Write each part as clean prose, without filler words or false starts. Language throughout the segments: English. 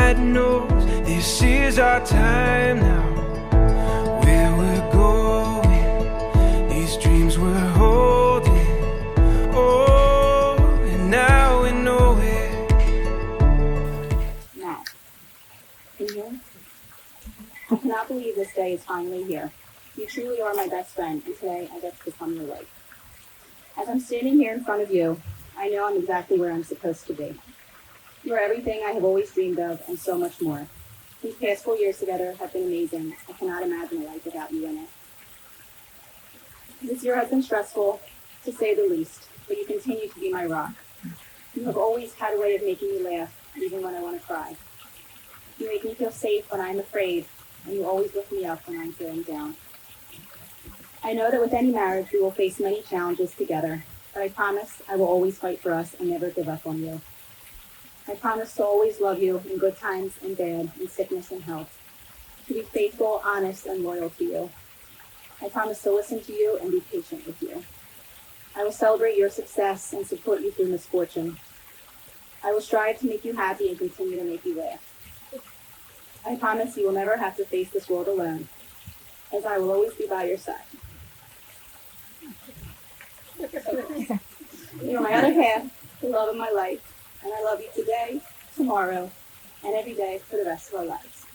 that knows this is our time now. Where we're going, these dreams we're holding. Oh, and now we know it. Matt, can you hear me? I cannot believe this day is finally here. You truly are my best friend, and today I get to become your wife. As I'm standing here in front of you, I know I'm exactly where I'm supposed to be. You are everything I have always dreamed of, and so much more. These past 4 years together have been amazing. I cannot imagine a life without you in it. This year has been stressful, to say the least, but you continue to be my rock. You have always had a way of making me laugh, even when I want to cry. You make me feel safe when I'm afraid, and you always lift me up when I'm feeling down. I know that with any marriage, we will face many challenges together, but I promise I will always fight for us and never give up on you. I promise to always love you in good times and bad, in sickness and health, to be faithful, honest, and loyal to you. I promise to listen to you and be patient with you. I will celebrate your success and support you through misfortune. I will strive to make you happy and continue to make you laugh. I promise you will never have to face this world alone, as I will always be by your side. You are my other half, the love of my life, and I love you today, tomorrow, and every day for the rest of our lives.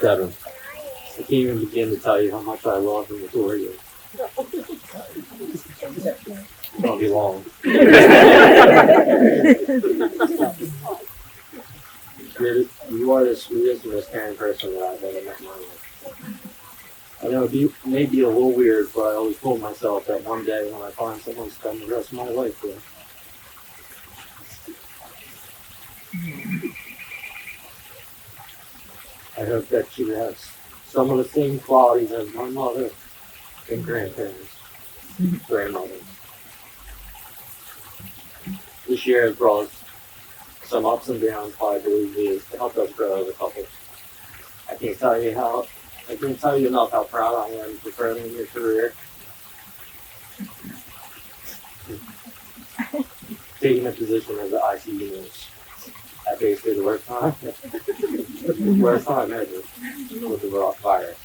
Devon, I can't even begin to tell you how much I love and adore you. It won't be long. You are the sweetest and most caring person that I've ever met in my life. I know it may be a little weird, but I always told myself that one day when I find someone to spend the rest of my life with, I hope that she has some of the same qualities as my mother and grandparents, grandmothers. This year has brought us some ups and downs, but I believe it has helped us grow as a couple. I can't tell you enough how proud I am for furthering your career. Taking a position as an ICU nurse at basically the worst time ever with the virus.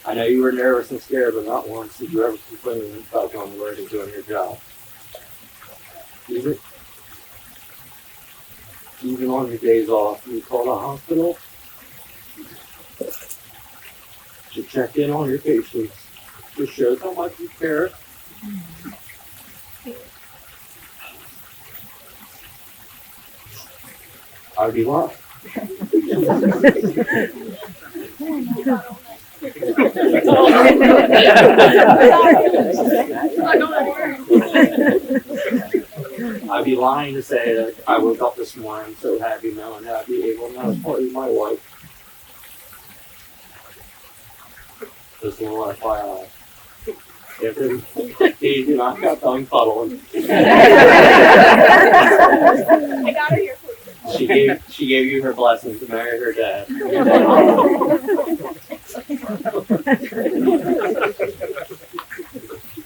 I know you were nervous and scared, but not once did you ever complain about going to work and doing your job. Even on your days off, you call the hospital to check in on your patients. Just shows how much you care. I'd be lying. I'd be lying to say that I woke up this morning so happy knowing that I'd be able to now as part of my wife. Just a little FYI. If you not got done cuddling. I got her here for you. She gave you her blessing to marry her dad.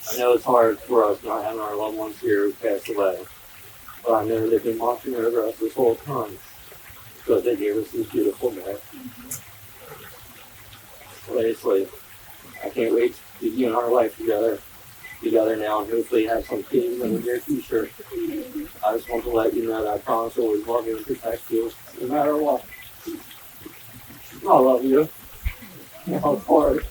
I know it's hard for us not having our loved ones here who passed away, but I know they've been watching over us this whole time because they gave us this beautiful day. Seriously, I can't wait to be in our life together now and hopefully have some kids in the near future. I just want to let you know that I promise to always love you and protect you no matter what. I love you. Of course.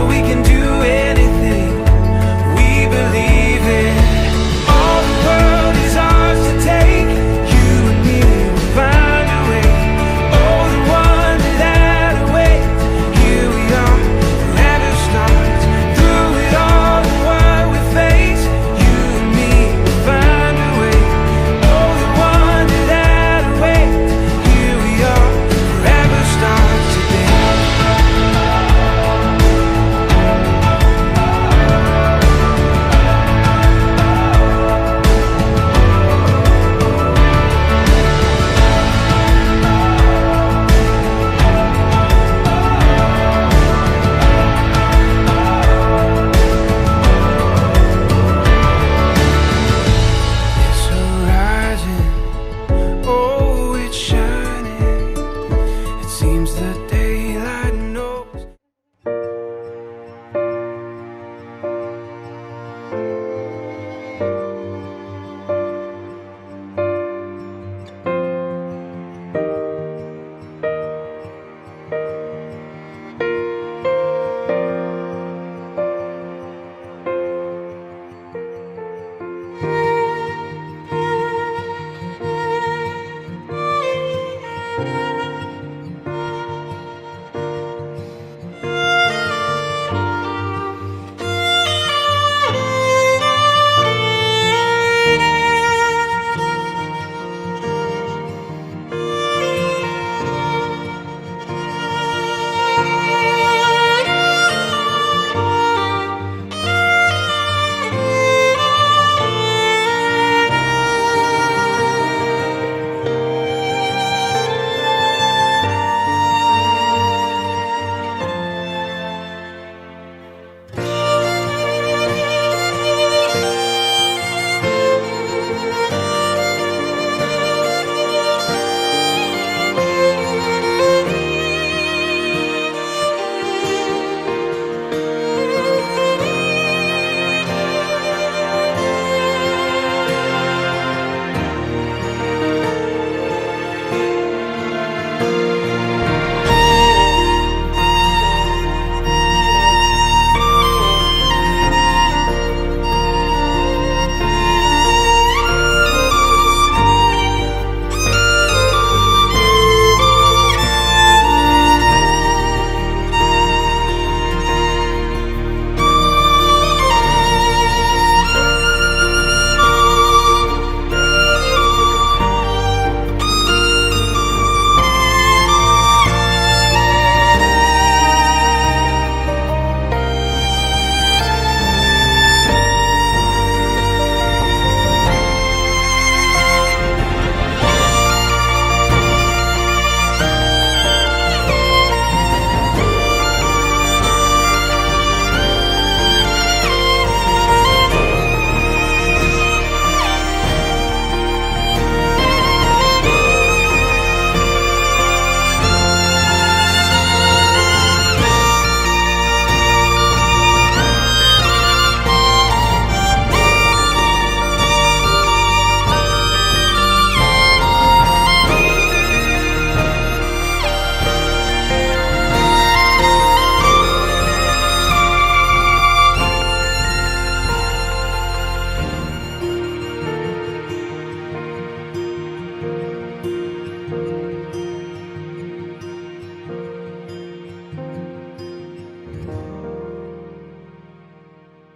we can do anything.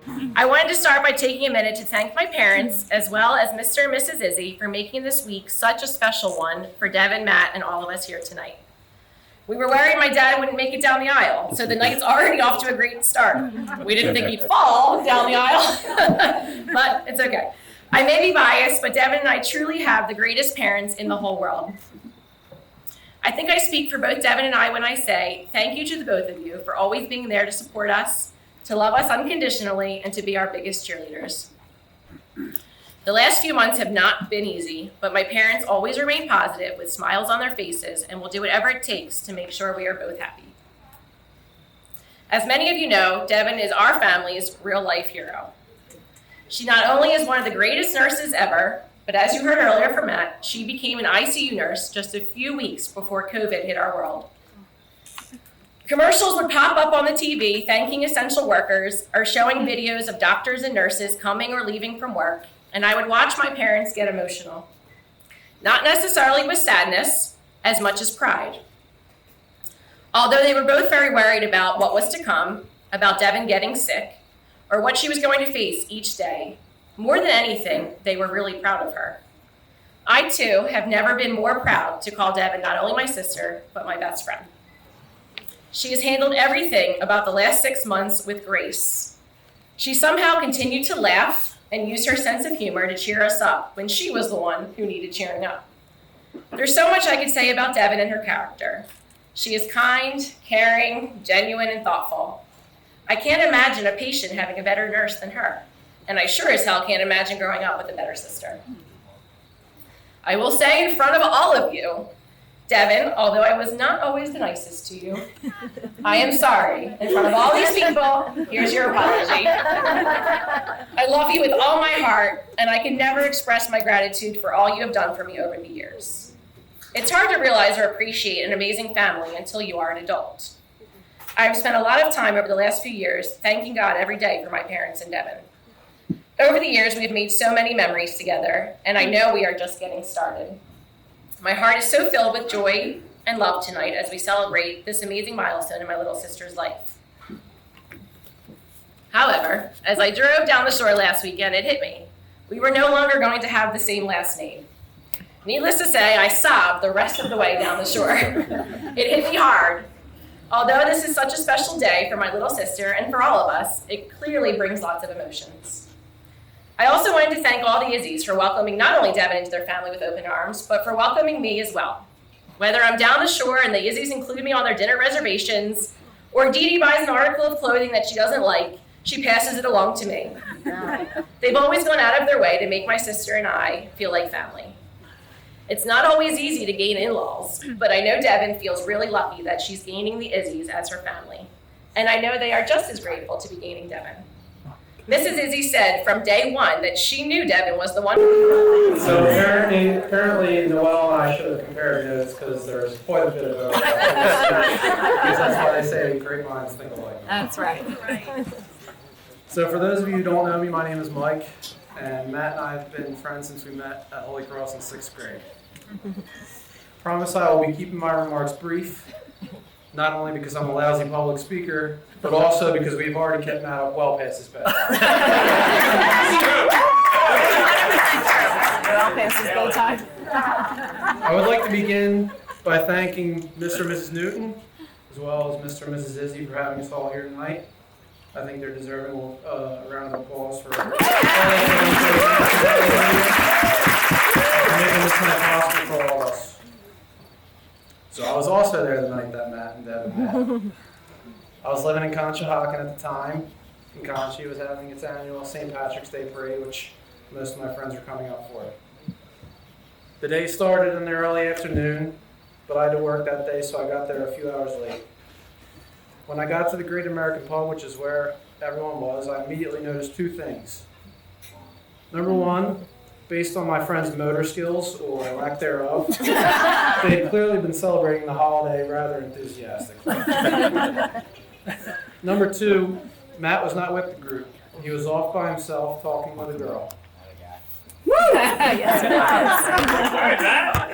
I wanted to start by taking a minute to thank my parents, as well as Mr. and Mrs. Izzy, for making this week such a special one for Devon, Matt, and all of us here tonight. We were worried my dad wouldn't make it down the aisle, so the night's already off to a great start. We didn't think he'd fall down the aisle, but it's okay. I may be biased, but Devon and I truly have the greatest parents in the whole world. I think I speak for both Devon and I when I say thank you to the both of you for always being there to support us, to love us unconditionally, and to be our biggest cheerleaders. The last few months have not been easy, but my parents always remain positive with smiles on their faces and will do whatever it takes to make sure we are both happy. As many of you know, Devon is our family's real-life hero. She not only is one of the greatest nurses ever, but as you heard earlier from Matt, she became an ICU nurse just a few weeks before COVID hit our world. Commercials would pop up on the TV thanking essential workers or showing videos of doctors and nurses coming or leaving from work, and I would watch my parents get emotional. Not necessarily with sadness, as much as pride. Although they were both very worried about what was to come, about Devon getting sick, or what she was going to face each day, more than anything, they were really proud of her. I, too, have never been more proud to call Devon not only my sister, but my best friend. She has handled everything about the last 6 months with grace. She somehow continued to laugh and use her sense of humor to cheer us up when she was the one who needed cheering up. There's so much I could say about Devon and her character. She is kind, caring, genuine, and thoughtful. I can't imagine a patient having a better nurse than her, and I sure as hell can't imagine growing up with a better sister. I will say in front of all of you, Devon, although I was not always the nicest to you, I am sorry. In front of all these people, here's your apology. I love you with all my heart, and I can never express my gratitude for all you have done for me over the years. It's hard to realize or appreciate an amazing family until you are an adult. I've spent a lot of time over the last few years thanking God every day for my parents and Devon. Over the years, we have made so many memories together, and I know we are just getting started. My heart is so filled with joy and love tonight as we celebrate this amazing milestone in my little sister's life. However, as I drove down the shore last weekend, it hit me. We were no longer going to have the same last name. Needless to say, I sobbed the rest of the way down the shore. It hit me hard. Although this is such a special day for my little sister and for all of us, it clearly brings lots of emotions. I also wanted to thank all the Izzies for welcoming not only Devon into their family with open arms, but for welcoming me as well. Whether I'm down the shore and the Izzies include me on their dinner reservations, or Dee Dee buys an article of clothing that she doesn't like, she passes it along to me. They've always gone out of their way to make my sister and I feel like family. It's not always easy to gain in-laws, but I know Devon feels really lucky that she's gaining the Izzies as her family. And I know they are just as grateful to be gaining Devon. Mrs. Izzy said from day one that she knew Devon was the one. So apparently Noel and I should have compared notes because there's quite a bit of overlap. Because that's why they say great minds think alike. That's right. So for those of you who don't know me, my name is Mike, and Matt and I have been friends since we met at Holy Cross in 6th grade. Promise I will be keeping my remarks brief, not only because I'm a lousy public speaker, but also because we've already kept Matt up well past his bedtime. Well past his bedtime. I would like to begin by thanking Mr. and Mrs. Newton, as well as Mr. and Mrs. Izzy for having us all here tonight. I think they're deserving a round of applause for making this night possible for all of us. So I was also there the night that Matt and Devon met. I was living in Conshohocken at the time, and Conchi was having its annual St. Patrick's Day Parade, which most of my friends were coming up for. The day started in the early afternoon, but I had to work that day, so I got there a few hours late. When I got to the Great American Pub, which is where everyone was, I immediately noticed two things. Number one, based on my friends' motor skills, or lack thereof, they had clearly been celebrating the holiday rather enthusiastically. Number two, Matt was not with the group. He was off by himself talking with a girl. Yes, it was.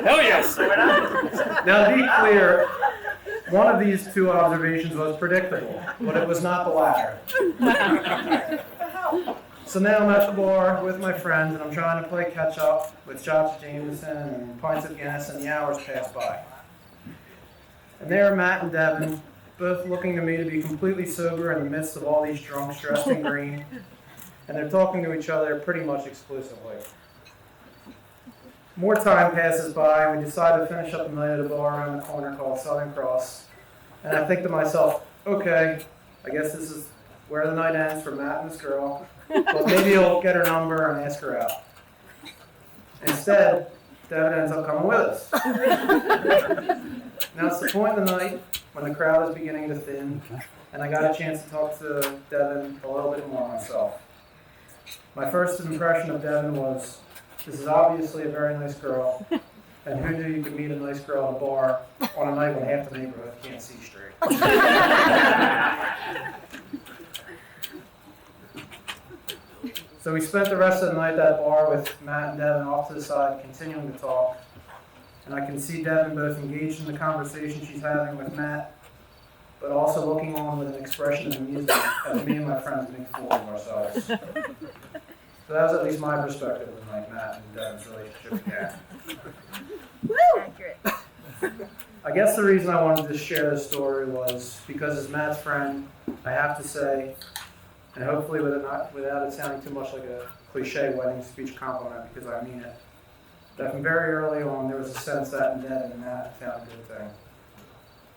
Hell yes. Now, to be clear, one of these two observations was predictable, but it was not the latter. So now I'm at the bar with my friends and I'm trying to play catch up with shots of Jameson and pints of Guinness, and the hours pass by. And there are Matt and Devon, both looking to me to be completely sober in the midst of all these drunks dressed in green, and they're talking to each other pretty much exclusively. More time passes by and we decide to finish up the night at a bar around the corner called Southern Cross, and I think to myself, okay, I guess this is where the night ends for Matt and this girl. But maybe he'll get her number and ask her out. Instead, Devon ends up coming with us. Now it's the point of the night when the crowd is beginning to thin, and I got a chance to talk to Devon a little bit more myself. My first impression of Devon was, this is obviously a very nice girl, and who knew you could meet a nice girl at a bar on a night when half the neighborhood can't see straight. So we spent the rest of the night at that bar with Matt and Devon off to the side, continuing to talk. And I can see Devon both engaged in the conversation she's having with Matt, but also looking on with an expression of amusement as me and my friends make fools of ourselves. So that was at least my perspective of like Matt and Devon's relationship with Kat. Accurate. I guess the reason I wanted to share this story was because as Matt's friend, I have to say, and hopefully without it sounding too much like a cliche wedding speech compliment, because I mean it, that from very early on there was a sense that in Devon and Matt found a good thing.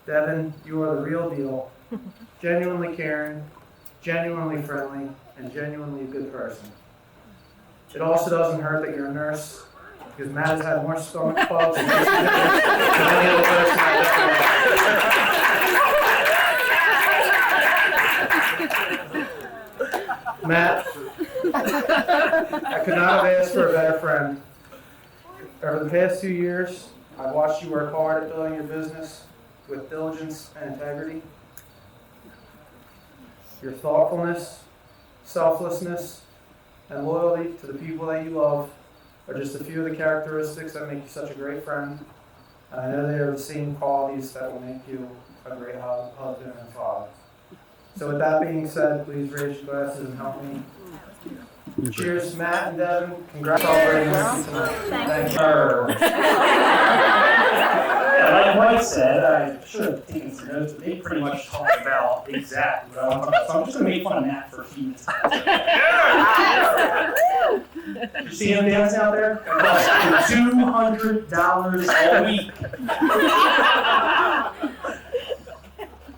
Devon, you are the real deal, genuinely caring, genuinely friendly, and genuinely a good person. It also doesn't hurt that you're a nurse, because Matt has had more stomach bugs than any other person I've ever met. Matt, I could not have asked for a better friend. Over the past 2 years, I've watched you work hard at building your business with diligence and integrity. Your thoughtfulness, selflessness, and loyalty to the people that you love are just a few of the characteristics that make you such a great friend. And I know they are the same qualities that will make you a great husband and father. So with that being said, please raise your glasses and help me. Cheers, Matt and Devon. Congrats on celebrating with me tonight. Thank you. Like Mike said, I should have taken some notes, but they pretty much talked about exactly what I want to talk about. So I'm just going to make fun of Matt for a few minutes. You see him dancing out there? It costs $200 a week.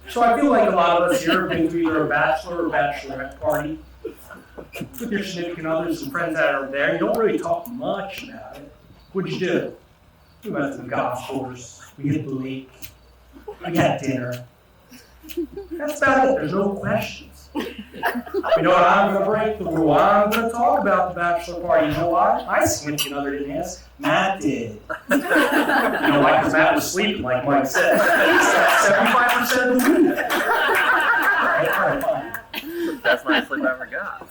So I feel like a lot of us here have been to either a bachelor or bachelorette party with your significant others and friends that are there. You don't really talk much about it. What'd you do? We went to the golf course. We hit the lake. We had dinner. That's about it. There's no questions. You know what? I'm going to break the rule. I'm going to talk about the bachelor party. You know why? My significant other didn't ask. Matt did. You know why? Because Matt was sleeping, like Mike said. 75% of the week. All right, fine. Best night's sleep I ever got.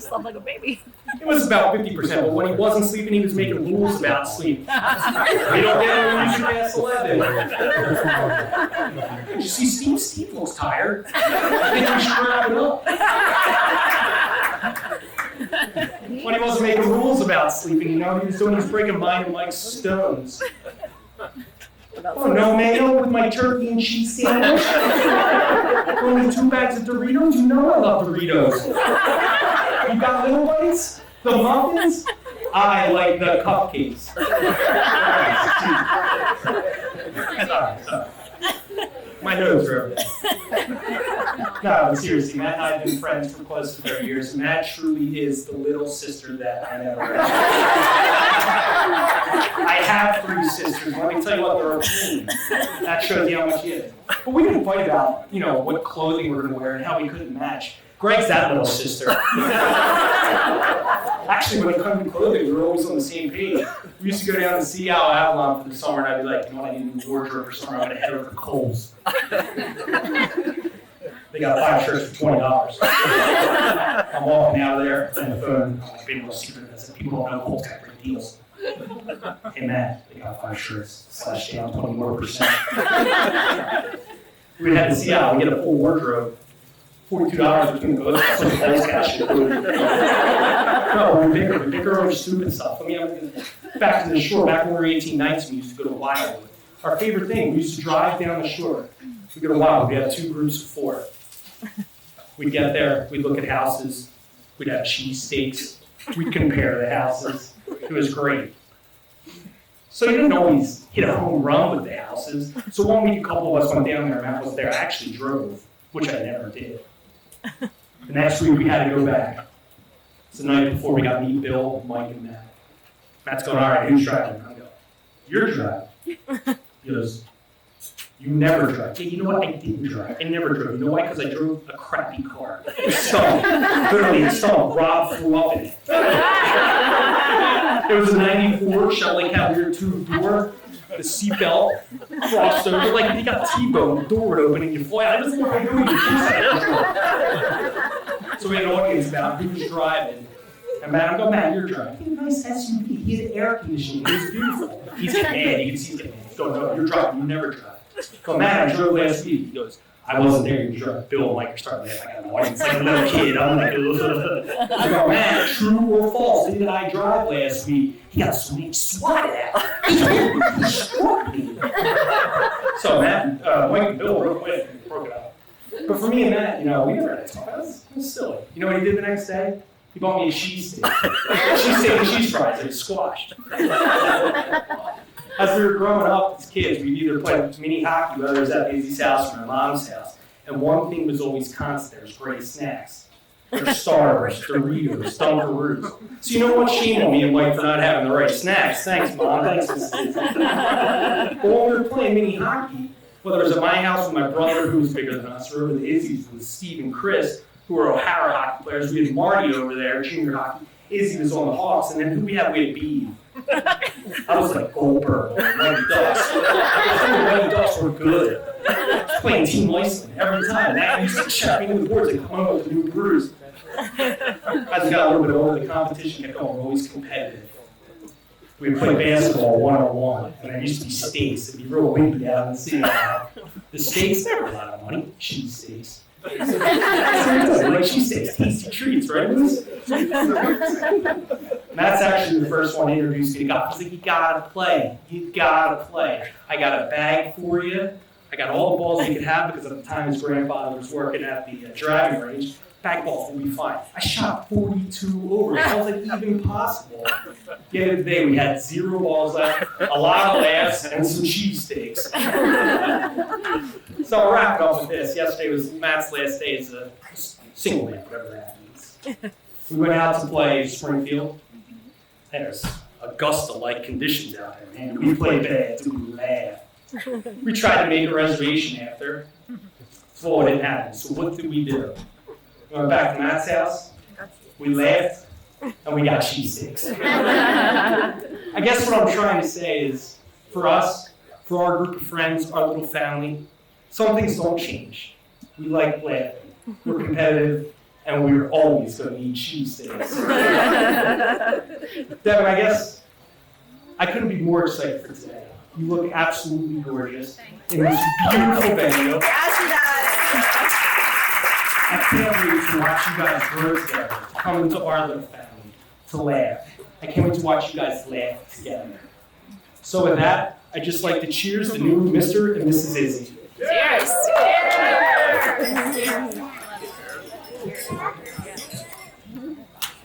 Slept like a baby. It was about 50%, but when he wasn't sleeping, he was making rules about sleep. We don't get him when you past 11. Did you see Steve? Steve looks tired. I think we should wrap it up. When he wasn't making rules about sleeping, you know, he was breaking mine and Mike's stones. Oh no, man, with my turkey and cheese sandwich. Only 2 bags of Doritos? You know I love Doritos. You got little bites? The muffins? I like the cupcakes. My nose broke. No, seriously, Matt and I have been friends for close to 30 years. Matt truly is the little sister that I never had. I have 3 sisters. Let me tell you what, they're a team. That shows you how much he is. But we didn't fight about, you know, what clothing we're going to wear and how we couldn't match. Greg's that little sister. Actually, when it comes to clothing, we were always on the same page. We used to go down to see Al Avalon for the summer, and I'd be like, you know what, I need a new wardrobe for summer. I'm going to head over to Kohl's. They got 5 shirts for $20. I'm walking out of there, and the phone, I've been able to see them. I said, people don't know Kohl's got great deals. Hey, man, they got 5 shirts, slash down 20 more %. We had to see Al, we get a full wardrobe. $42 between both of us, so the whole cash. No, we bicker over stupid stuff. I mean, back to the shore, back when we were 18, 19, we used to go to Wildwood. Our favorite thing, we used to drive down the shore. We'd go to Wildwood, we had 2 groups of 4. We'd get there, we'd look at houses, we'd have cheesesteaks, we'd compare the houses. It was great. So you didn't always hit a home run with the houses. So one week, a couple of us went down there, Matt was there, I actually drove, which I never did. The next week, we had to go back. It's the night before we got to meet Bill, Mike, and Matt. Matt's going, all right, who's driving? I go, you're driving. He goes, you never drive. Yeah, you know what? I didn't drive. I never drove. You know why? Because I drove a crappy car. Literally, someone robbed threw up in it. It was a 94 Chevrolet Cavalier 2-door. The seatbelt crossed over, like you got T-bone, the door would open and you fly out. I just what I'm doing. So we had an audience about who was driving. And Matt, I'm going, Matt, you're driving. He had a nice SUV. He had air conditioning. It was beautiful. He's getting mad. You can see he's getting mad. He's going, no, you're driving. You never drive. So Matt, I drove last week. He goes, I wasn't there. You drove. Bill and Mike are starting to laugh. I got an audience like a little kid. I'm like, ugh. I go, Matt, true or false? Did I drive last week? He got swatted at. He struck me. So Matt, Mike and Bill real quick broke it up. But for me and Matt, we never had to talk. It was silly. You know what he did the next day? He bought me a cheese steak. Cheesesteak and cheese fries. It was squashed. As we were growing up as kids, we'd either play mini hockey, whether it was at Izzy's house or my mom's house. And one thing was always constant. There was great snacks. There's Starburst, Doritos, Dunkaroos. So you know what? Shame on me and Mike for not having the right snacks. Thanks, Mom. Thanks, Mrs. But when we were playing mini hockey, whether it was at my house with my brother, who was bigger than us, or over the Izzy's with Steve and Chris, who were O'Hara hockey players. We had Marty over there, junior hockey. Izzy was on the Hawks, and then who we had? We had Beebe. I was like Goldberg, Mighty Ducks. The Mighty Ducks were good. I was playing Team Iceland every time. That used to check me with the boards and come home with a new bruise. As we got a little bit older, the competition kept going. We're always competitive. We would play basketball 1-on-1, and there used to be steaks. It'd be real windy out in the city. The steaks, they were a lot of money. Cheese steaks. Like cheesesteaks, tasty treats, right? Matt's actually the first one to introduce me to golf. He's like, you gotta play. I got a bag for you. I got all the balls you could have because at the time his grandfather was working at the driving range. Bag balls will be fine. I shot 42 over. It was like even possible. At the end of the day, we had 0 balls left, a lot of laughs, and some cheesesteaks. So I'll wrap it up with this. Yesterday was Matt's last day as a single man, whatever that means. We went out to play Springfield. There's Augusta-like conditions out there, man. We played bad, so we laughed. We tried to make a reservation after. So it didn't happen. So what did we do? We went back to Matt's house. We laughed, and we got cheesesteaks. I guess what I'm trying to say is, for us, for our group of friends, our little family, some things don't change. We like laughing. We're competitive, and we're always going to eat cheesesteaks. Devin, I guess I couldn't be more excited for today. You look absolutely gorgeous in this beautiful venue. I can't wait to watch you guys grow together, to come into our little family, to laugh. I can't wait to watch you guys laugh together. So with that, I'd just like to cheers the new Mr. and Mrs. Izzy. Cheers! Cheers.